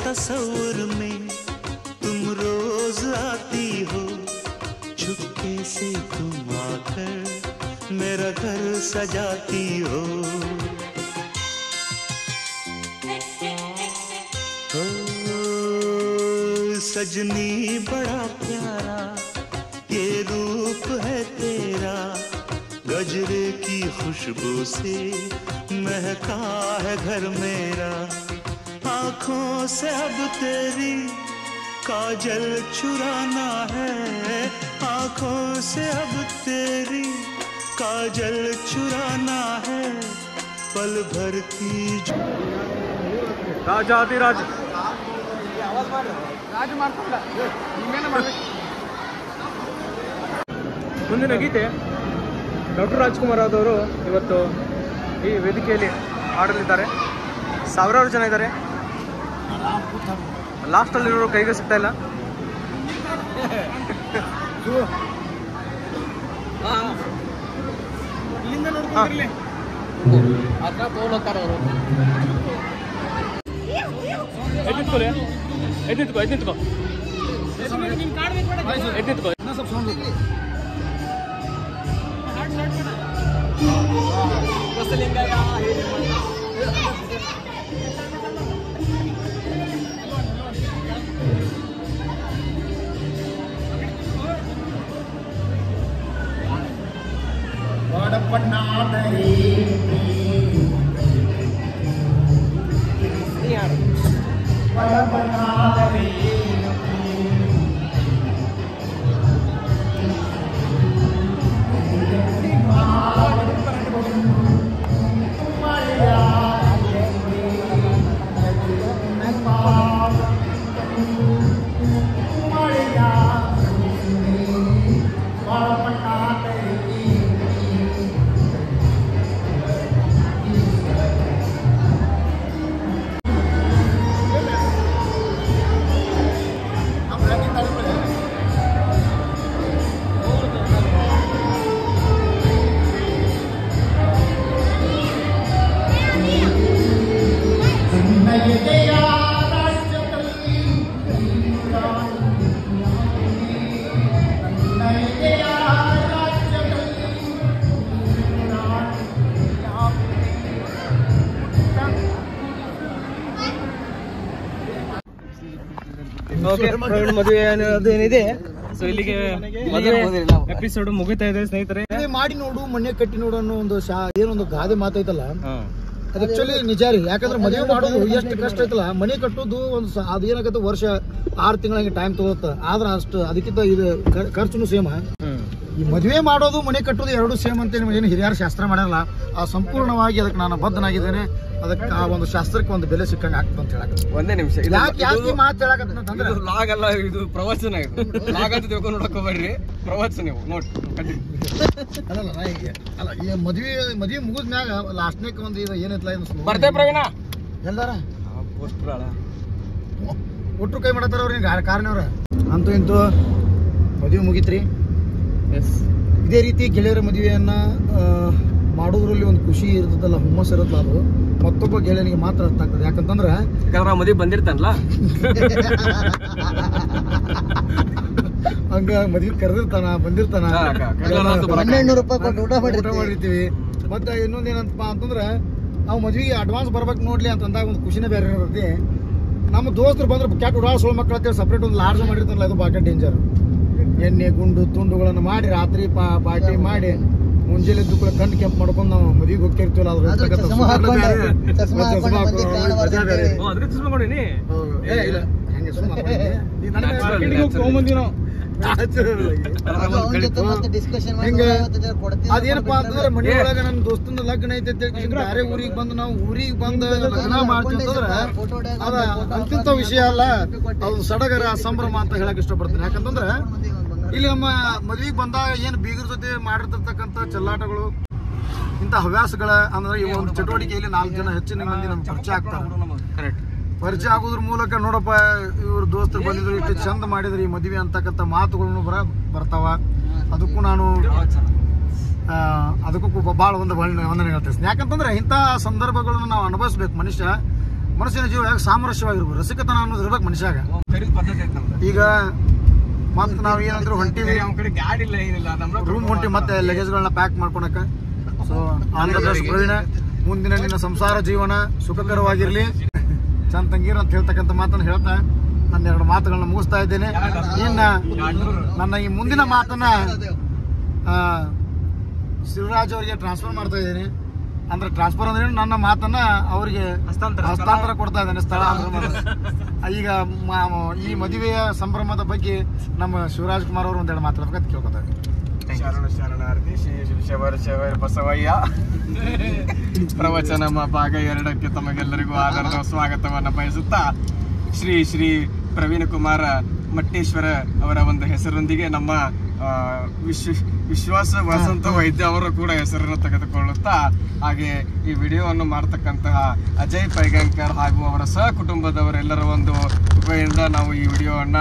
तस्वुर में तुम रोज आती हो, चुपके से तुम आकर मेरा घर सजाती हो। सजनी बड़ा प्यारा ये रूप है तेरा, गजरे की खुशबू से महका है घर मेरा। आँखों से अब तेरी काजल चुराना है, आँखों से अब तेरी काजल चुराना है, पल भर की राजाधिराज ಮುಂದಿನ ಗೀತೆ ಡಾಕ್ಟರ್ ರಾಜ್ಕುಮಾರ್ ಆದವರು ಇವತ್ತು ಈ ವೇದಿಕೆಯಲ್ಲಿ ಹಾಡಲಿದ್ದಾರೆ. ಸಾವಿರಾರು ಜನ ಇದ್ದಾರೆ. ಲಾಸ್ಟಲ್ಲಿರೋ ಕೈಗೆ ಸಿಗ್ತಾ ಇಲ್ಲ. ಎದ್ದಿತ್ಕೋ ಮದುವೆ ಅದೇನಿದೆ. ಸೊ ಇಲ್ಲಿಗೆ ಎಪಿಸೋಡ್ ಮುಗಿತಾ ಇದೆ ಸ್ನೇಹಿತರೆ. ಮಾಡಿ ನೋಡು ಮನೆ ಕಟ್ಟಿ ನೋಡು ಅನ್ನೋ ಒಂದು ಏನೊಂದು ಗಾದೆ ಮಾತೈತಲ್ಲ, ಅದು ಆಕ್ಚುಲಿ ನಿಜ ರೀ. ಯಾಕಂದ್ರೆ ಮದುವೆ ಮಾಡೋದು ಎಷ್ಟು ಕಷ್ಟ ಐತಲ್ಲ, ಮನೆ ಕಟ್ಟೋದು ಒಂದು ಅದೇನಾಗತ್ತೆ ವರ್ಷ 6 ತಿಂಗಳ ಟೈಮ್ ತಗೋತ. ಆದ್ರ ಅಷ್ಟು ಅದಕ್ಕಿಂತ ಇದು ಖರ್ಚುನು ಸೇಮ್. ಈ ಮದುವೆ ಮಾಡೋದು ಮನೆ ಕಟ್ಟೋದು ಎರಡು ಸೇಮ್ ಅಂತ ಏನು ಹಿರಿಯರ ಶಾಸ್ತ್ರ ಮಾಡಲ್ಲ. ಆ ಸಂಪೂರ್ಣವಾಗಿ ಅದಕ್ಕೆ ನಾನು ಬದ್ಧನಾಗಿದ್ದೇನೆ. ಅದಕ್ಕೆ ಆ ಒಂದು ಶಾಸ್ತ್ರಕ್ಕೆ ಒಂದು ಬೆಲೆ ಸಿಕ್ಕಂಗೆ ಆಗ್ತದೆ ಅಂತ ಹೇಳಕ್. ಒಂದೇ ನಿಮಿಷ, ಯಾಕೆ ಮಾತು ಹೇಳಕತ್ತಂದ್ರೆ ಲಾಗ್ ಅಲ್ಲ, ಇದು ಪ್ರವಚನ. ಲಾಗ್ ಅಂತ ತಿಳ್ಕೊಂಡು ನೋಡಕೋಬೇಡ್ರಿ, ಪ್ರವಚನ ನೀವು ನೋಡಿ. ಅಲ್ಲ ಅಲ್ಲ, ಈ ಮದುವೆ ಮುಗಿದ್ಮ್ಯಾಗ ಲಾಸ್ಟ್ನೇಕ್ ಒಂದು ಇದು ಏನೈತಲ್ಲ ಬರ್ತೇ ಪ್ರವೀಣ ಎಲ್ಲಾರ ಒಟ್ರು ಕೈ ಮಾಡತ್ತಾರ ಅವ್ರ ಕಾರಣವ್ರ. ಅಂತೂ ಇಂತೂ ಮದುವೆ ಮುಗಿತ್ರಿ. ಇದೇ ರೀತಿ ಗೆಳೆಯರ ಮದುವೆಯನ್ನ ಮಾಡೋದ್ರಲ್ಲಿ ಒಂದು ಖುಷಿ ಇರ್ತದಲ್ಲ, ಹುಮ್ಮಸ್ ಇರುತ್ತಲ್ಲ, ಅದು ಮತ್ತೊಬ್ಬ ಗೆಳೆಯನಿಗೆ ಮಾತ್ರ ಅರ್ಥ ಆಗ್ತದೆ. ಯಾಕಂತಂದ್ರೆ ಮದುವೆ ಬಂದಿರ್ತಾನಲ್ಲ, ಹಂಗ ಮದ್ವೆ ಕರೆದಿರ್ತಾನ, ಬಂದಿರ್ತಾನ, 1200 ರೂಪಾಯಿ ಕೊಟ್ಟು ಊಟ ಮಾಡಿರ್ತೀವಿ. ಮತ್ತೆ ಇನ್ನೊಂದೇನಂತಪ್ಪ ಅಂತಂದ್ರೆ ನಾವು ಮದ್ವಿಗೆ ಅಡ್ವಾನ್ಸ್ ಬರ್ಬೇಕು ನೋಡ್ಲಿ ಅಂತಂದಾಗ ಒಂದು ಖುಷಿನೇ ಬೇರೆ ಇರ್ತೈತಿ. ನಮ್ಮ ದೋಸ್ತರು ಬಂದ್ರೆ ಕ್ಯಾಟ್ ಉಡಾಸೋಳು ಮಕ್ಕಳು ಅಂತೇಳಿ ಸಪ್ರೇಟ್ ಒಂದು ಲಾಡ್ಜ್ ಮಾಡಿರ್ತಾರಲ್ಲ, ಅದು ಬಾಕಿ ಡೇಂಜರ್. ಎಣ್ಣೆ ಗುಂಡು ತುಂಡುಗಳನ್ನು ಮಾಡಿ ರಾತ್ರಿ ಪಾರ್ಟಿ ಮಾಡಿ ಮುಂಜಾನೆ ಎದ್ದು ಕೂಡ ಕಣ್ಣು ಕೆಂಪು ಮಾಡ್ಕೊಂಡು ನಾವು ಮದುವೆಗೆ ಹೋಗ್ತಿರ್ತೀವಲ್ಲ, ಅದೇನಪ್ಪಾ ಅಂತಂದ್ರೆ ಮನೆ ಒಳಗ ನನ್ನ ದೋಸ್ತನ ಲಗ್ನ ಐತೆ ಬೇರೆ ಊರಿಗೆ ಬಂದು ನಾವು ಊರಿಗೆ ಬಂದು ಲಗ್ನ ಮಾಡ್ತೀವಿ ಅಂತಂದ್ರೆ ಅದ ಅಂತಿಂತ ವಿಷಯ ಅಲ್ಲ, ಅದು ಸಡಗರ ಸಂಭ್ರಮ ಅಂತ ಹೇಳಕ್ ಇಷ್ಟಪಡ್ತೀನಿ. ಯಾಕಂತಂದ್ರೆ ಇಲ್ಲಿ ನಮ್ಮ ಮದ್ವಿಗೆ ಬಂದಾಗ ಏನು ಬೀಗರ ಜೊತೆ ಮಾಡಿರ್ತಕ್ಕಂಥ ಚೆಲ್ಲಾಟಗಳು, ಇಂಥ ಹವ್ಯಾಸಗಳ ಅಂದ್ರೆ ಈ ಒಂದು ಚಟುವಟಿಕೆಯಲ್ಲಿ 4 ಜನ ಹೆಚ್ಚಿನ ಮಂದಿ ನಮ್ಗೆ ಪರಿಚಯ ಆಗ್ತಾವೆ. ಪರಿಚಯ ಆಗೋದ್ರ ಮೂಲಕ ನೋಡಪ್ಪ ಇವ್ರ ದೋಸ್ತರು ಬಂದಿದ್ರು, ಇಷ್ಟು ಚಂದ ಮಾಡಿದ್ರು ಈ ಮದುವೆ ಅಂತಕ್ಕಂಥ ಮಾತುಗಳನ್ನು ಬರ್ತಾವ. ಅದಕ್ಕೂ ನಾನು ಅದಕ್ಕೂ ಭಾಳ ಒಂದು ವಂದನೆ ಹೇಳ್ತೇನೆ. ಯಾಕಂತಂದ್ರೆ ಇಂಥ ಸಂದರ್ಭಗಳನ್ನು ನಾವು ಅನುಭವಿಸ್ಬೇಕು. ಮನುಷ್ಯನ ಜೀವ ಯಾಕೆ ಸಾಮರಸ್ಯವಾಗಿರ್ಬೇಕು, ರಸಿಕತನ ಅನ್ನೋದು ಇರ್ಬೇಕು ಮನುಷ್ಯಾಗ. ಈಗ ಮತ್ತೆ ನಾವು ಏನಂದ್ರೆ ಹೊಂಟಿವಿ, ರೂಮ್ ಹೊಂಟಿ ಮತ್ತೆ ಲಗೇಜ್ಗಳನ್ನ ಪ್ಯಾಕ್ ಮಾಡ್ಕೊಳಕ. So all the best Praveena, ಮುಂದಿನ ನಿನ್ನ ಸಂಸಾರ ಜೀವನ ಸುಖಕರವಾಗಿರ್ಲಿ, ಚಂದ ತಂಗೀರು ಅಂತ ಹೇಳ್ತಕ್ಕಂಥ ಮಾತನ್ನು ಹೇಳ್ತಾ ನನ್ನ 2 ಮಾತುಗಳನ್ನ ಮುಗಿಸ್ತಾ ಇದ್ದೇನೆ. ಇನ್ನ ನನ್ನ ಈ ಮುಂದಿನ ಮಾತನ್ನ ಶಿವರಾಜ್ ಅವರಿಗೆ ಟ್ರಾನ್ಸ್ಫರ್ ಮಾಡ್ತಾ ಇದ್ದೇನೆ. ಅಂದ್ರೆ ಟ್ರಾನ್ಸ್ಫರ್ ಅಂದ್ರೆ ನನ್ನ ಮಾತನ್ನ ಅವರಿಗೆ ಹಸ್ತಾಂತರ ಕೊಡ್ತಾ ಇದ್ದೇನೆ, ಸ್ಥಳಾಂತರ. ಈಗ ಈ ಮದುವೆಯ ಸಂಭ್ರಮದ ಬಗ್ಗೆ ನಮ್ಮ ಶಿವರಾಜ್ ಕುಮಾರ್ ಅವರು ಒಂದೆರಡು ಮಾತಾಡ್ಬೇಕಂತ ಕೇಳ್ಕೊತಾ ಇದ್ದೀನಿ. ಶರಣಾರ್ಥಿ ಶ್ರೀ ಬಸವಯ್ಯ ಪ್ರವಚನ ಭಾಗ 2ಕ್ಕೆ ತಮಗೆಲ್ಲರಿಗೂ ಆಧಾರದ ಸ್ವಾಗತವನ್ನು ಬಯಸುತ್ತಾ, ಶ್ರೀ ಪ್ರವೀಣ್ ಕುಮಾರ ಮಟ್ಟೇಶ್ವರ ಅವರ ಒಂದು ಹೆಸರೊಂದಿಗೆ ನಮ್ಮ ವಿಶ್ವಾಸ ವಸಂತ ವೈದ್ಯ ಅವರು ಕೂಡ ಹೆಸರನ್ನು ತೆಗೆದುಕೊಳ್ಳುತ್ತಾ, ಹಾಗೆ ಈ ವಿಡಿಯೋವನ್ನು ಮಾಡತಕ್ಕಂತಹ ಅಜಯ್ ಪೈಗಂಕರ್ ಹಾಗೂ ಅವರ ಸಹ ಕುಟುಂಬದವರೆಲ್ಲರ ಒಂದು ಕೃಪೆಯಿಂದ ನಾವು ಈ ವಿಡಿಯೋವನ್ನ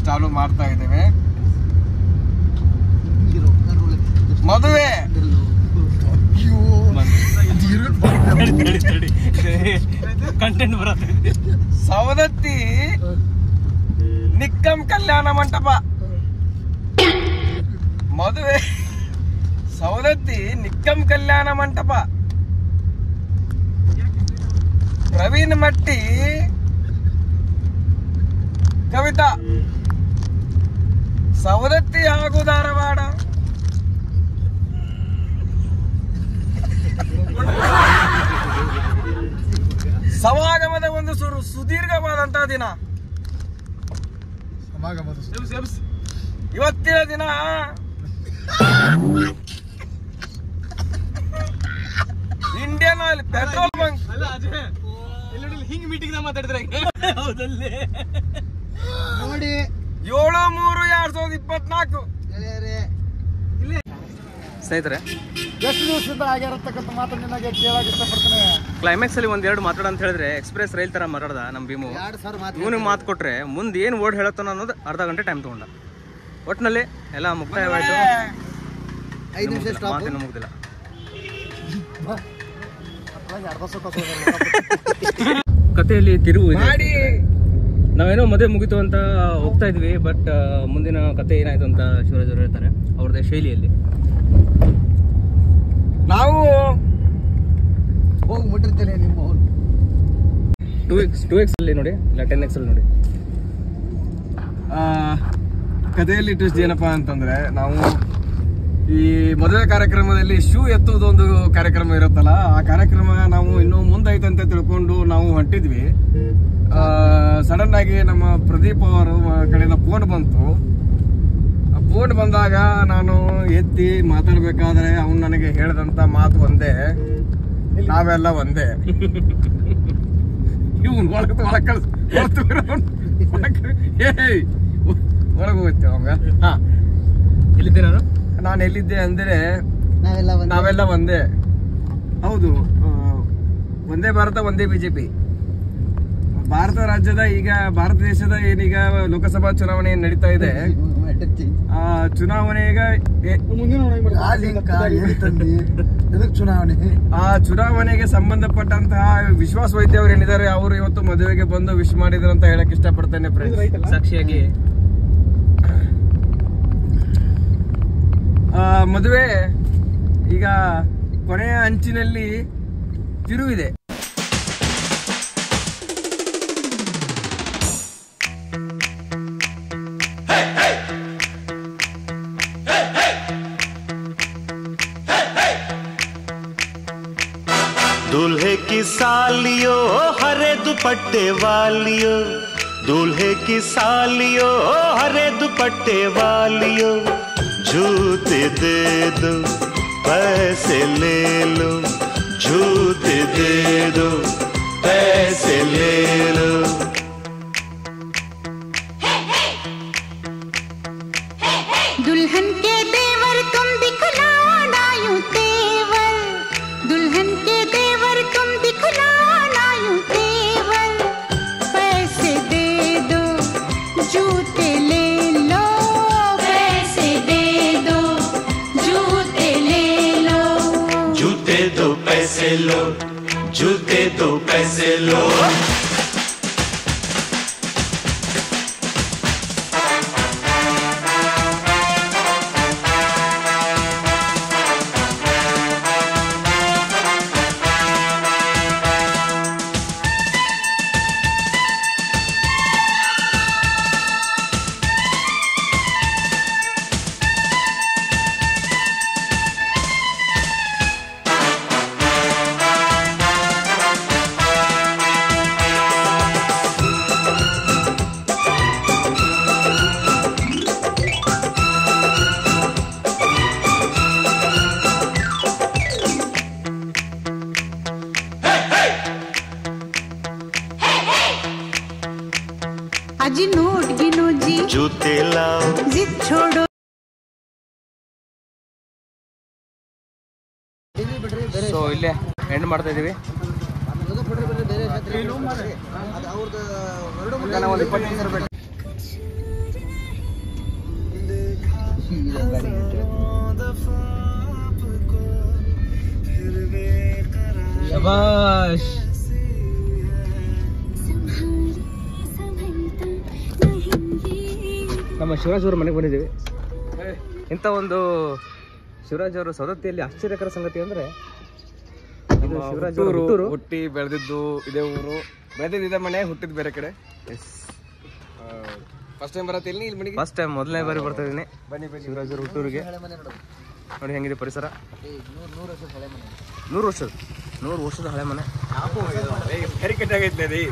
ಸ್ಟಾರ್ಟ್ ಮಾಡ್ತಾ ಇದ್ದೇವೆ. ಮದುವೆ ಕಂಟೆಂಟ್ ಬರುತ್ತೆ. ಸವದತ್ತಿ ನಿಕ್ಕಂ ಕಲ್ಯಾಣ ಮಂಟಪ ಮದುವೆ. ಸವದತ್ತಿ ನಿಕ್ಕಂ ಕಲ್ಯಾಣ ಮಂಟಪ. ಪ್ರವೀಣ್ ಮಟ್ಟಿ ಕವಿತಾ. ಸವದತ್ತಿ ಹಾಗೂ ಧಾರವಾಡ. ಸಮಾಗಮದ ಒಂದು ಸುದೀರ್ಘವಾದಂತಹ ದಿನ. ಇವತ್ತಿನ ದಿನ ಇಂಡಿಯನ್ ಆಯಿಲ್ ಪೆಟ್ರೋಲ್ ಬಂಕ್ ಹಿಂಗ್ ಮೀಟಿಂಗ್ ಮಾತಾಡಿದ್ರೆ ನೋಡಿ 7/3/2024 ಸ್ನೇಹಿತರೆ, ಎಷ್ಟು ದಿವಸದಿಂದ ಆಗಿರತಕ್ಕಂಥ ಮಾತನ್ನ ಕೇಳಕ್ ಇಷ್ಟಪಡ್ತೇನೆ. ಕ್ಲೈಮ್ಯಾಕ್ಸ್ ಅಲ್ಲಿ 1-2 ಮಾತಾಡ ಅಂತ ಹೇಳಿದ್ರೆ ಎಕ್ಸ್ಪ್ರೆಸ್ ರೈಲ್ ತರ ಮಾತಾಡ್ದ ನಮ್ ಭೀಮು. ಇವನಿಗೆ ಮಾತು ಕೊಟ್ರೆ ಮುಂದೆ ಏನ್ ವರ್ಡ್ ಹೇಳತ್ತಾನ ಅನ್ನೋದು ಅರ್ಧ ಗಂಟೆ ಟೈಮ್ ತಗೊಂಡ. ಒಟ್ಟಿನಲ್ಲಿ ಎಲ್ಲ ಮುಕ್ತಾಯವಾಯ್ತು. 5 ನಿಮಿಷ ಮಾತೇನು ಮುಗ್ದಿಲ್ಲ. ಕಥೆಯಲ್ಲಿ ತಿರುವು ಇದೆ. ನಾವೇನೋ ಮದುವೆ ಮುಗಿತು ಅಂತ ಹೋಗ್ತಾ ಇದ್ವಿ, ಬಟ್ ಮುಂದಿನ ಕತೆ ಏನಾಯ್ತು ಅಂತ ಶಿವರಾಜ್ ಅವರು ಹೇಳ್ತಾರೆ ಅವ್ರದ್ದೇ ಶೈಲಿಯಲ್ಲಿ. ನಾವು ಹೋಗಿ ಮುಟ್ಟಿರ್ತೇನೆ ನಿಮ್ಮ 2x ಅಲ್ಲಿ ನೋಡಿ, ಇಲ್ಲ 10x ಅಲ್ಲಿ ನೋಡಿ. ಕಥೆಯಲ್ಲಿ ಟ್ವಿಸ್ಟ್ ಏನಪ್ಪಾ ಅಂತಂದ್ರೆ, ನಾವು ಈ ಮದುವೆ ಕಾರ್ಯಕ್ರಮದಲ್ಲಿ ಶೂ ಎತ್ತುವುದು ಒಂದು ಕಾರ್ಯಕ್ರಮ ಇರುತ್ತಲ್ಲ, ಆ ಕಾರ್ಯಕ್ರಮ ನಾವು ಇನ್ನೂ ಮುಂದೈತಂತ ತಿಳ್ಕೊಂಡು ನಾವು ಹೊಂಟಿದ್ವಿ. ಸಡನ್ ಆಗಿ ನಮ್ಮ ಪ್ರದೀಪ್ ಅವರ ಕಡೆಯಿಂದ ಫೋನ್ ಬಂತು. ಫೋನ್ ಬಂದಾಗ ನಾನು ಎತ್ತಿ ಮಾತಾಡ್ಬೇಕಾದ್ರೆ ಅವನು ನನಗೆ ಹೇಳಿದಂತ ಮಾತು ಒಂದೇ, ನಾವೆಲ್ಲ ಒಂದೇ. ಇವನ್ ಒಳಗೆ ಹೋಗ್ತೇವೆ ಅವಂಗ. ಎಲ್ಲಿದ್ದೆ ನಾನು ಎಲ್ಲಿದ್ದೆ ಅಂದ್ರೆ ನಾವೆಲ್ಲ ಒಂದೇ. ಹೌದು, ಒಂದೇ ಭಾರತ ಒಂದೇ ಬಿಜೆಪಿ. ಭಾರತ ರಾಜ್ಯದ ಈಗ ಭಾರತ ದೇಶದ ಏನೀಗ ಲೋಕಸಭಾ ಚುನಾವಣೆ ನಡೀತಾ ಇದೆ. ಆ ಚುನಾವಣೆ ಈಗ ಚುನಾವಣೆಗೆ ಸಂಬಂಧಪಟ್ಟಂತಹ ವಿಶ್ವಾಸ್ ವೈದ್ಯ ಅವರು ಏನಿದ್ದಾರೆ, ಅವರು ಇವತ್ತು ಮದುವೆಗೆ ಬಂದು ವಿಶ್ ಮಾಡಿದ್ರು ಅಂತ ಹೇಳಕ್ ಇಷ್ಟಪಡ್ತೇನೆ. ಸಾಕ್ಷಿಯಾಗಿ ಮದುವೆ ಈಗ ಕೊನೆಯ ಅಂಚಿನಲ್ಲಿ ತಿರುವಿದೆ. दूल्हे की सालियों हरे दुपट्टे वालियों, दूल्हे की सालियों हरे दुपट्टे वालियों, जूते दे दो पैसे ले लो, जूते दे दो पैसे ले लो. दुल्हन के देवर तुम दिखलाना यूं तेवर, दुल्हन के देवर तुम दिखलाना यूं तेवर, पैसे दे दो जूते ले लो, पैसे दे दो जूते ले लो, जूते दो पैसे लो, जूते दो पैसे लो. अजी नोट गिनो जी, जूते लाओ, जिद छोड़ो. ಸೊ ಇಲ್ಲೇ ಎಂಡ್ ಮಾಡ್ತಾ ಇದೀವಿ. ಒಂದು 20 ನಿಮಿಷ ಬೇಕು. ಶಬಾಷ್. ನಮ್ಮ ಶಿವರಾಜ್ ಅವ್ರ ಮನೆಗೆ ಬಂದಿದ್ದೀವಿ. ಇಂಥ ಒಂದು ಶಿವರಾಜ್ ಅವರು ಸೌದತ್ತಿಯಲ್ಲಿ ಆಶ್ಚರ್ಯಕರ ಸಂಗತಿ ಅಂದರೆ, ಇದು ಶಿವರಾಜ್ ಅವರು ಹುಟ್ಟಿ ಬೆಳೆದಿದ್ದು ಇದೇ ಊರು, ಬೆಳೆದಿದ್ದು ಇದೇ ಮನೆ, ಹುಟ್ಟಿದ್ದು ಬೇರೆ ಕಡೆ. ಎಸ್, ಫಸ್ಟ್ ಟೈಮ್ ಬರತ್ತೆ ಇಲ್ಲಿ ಮನೆಗೆ. ಫಸ್ಟ್ ಟೈಮ್, ಮೊದಲನೇ ಬಾರಿ ಬರ್ತಾ ಇದ್ದೀನಿ. ಬನ್ನಿ ಬನ್ನಿ ಶಿವರಾಜ್ ಅವರು ಹುಟ್ಟೂರಿಗೆ. ನೋಡಿ ಹೆಂಗಿದೆ ಪರಿಸರ. 100 ವರ್ಷದ ಹಳೆ ಮನೆ. ಕರಿಕಟ್ಟಾಗೈತೆ ರೀ.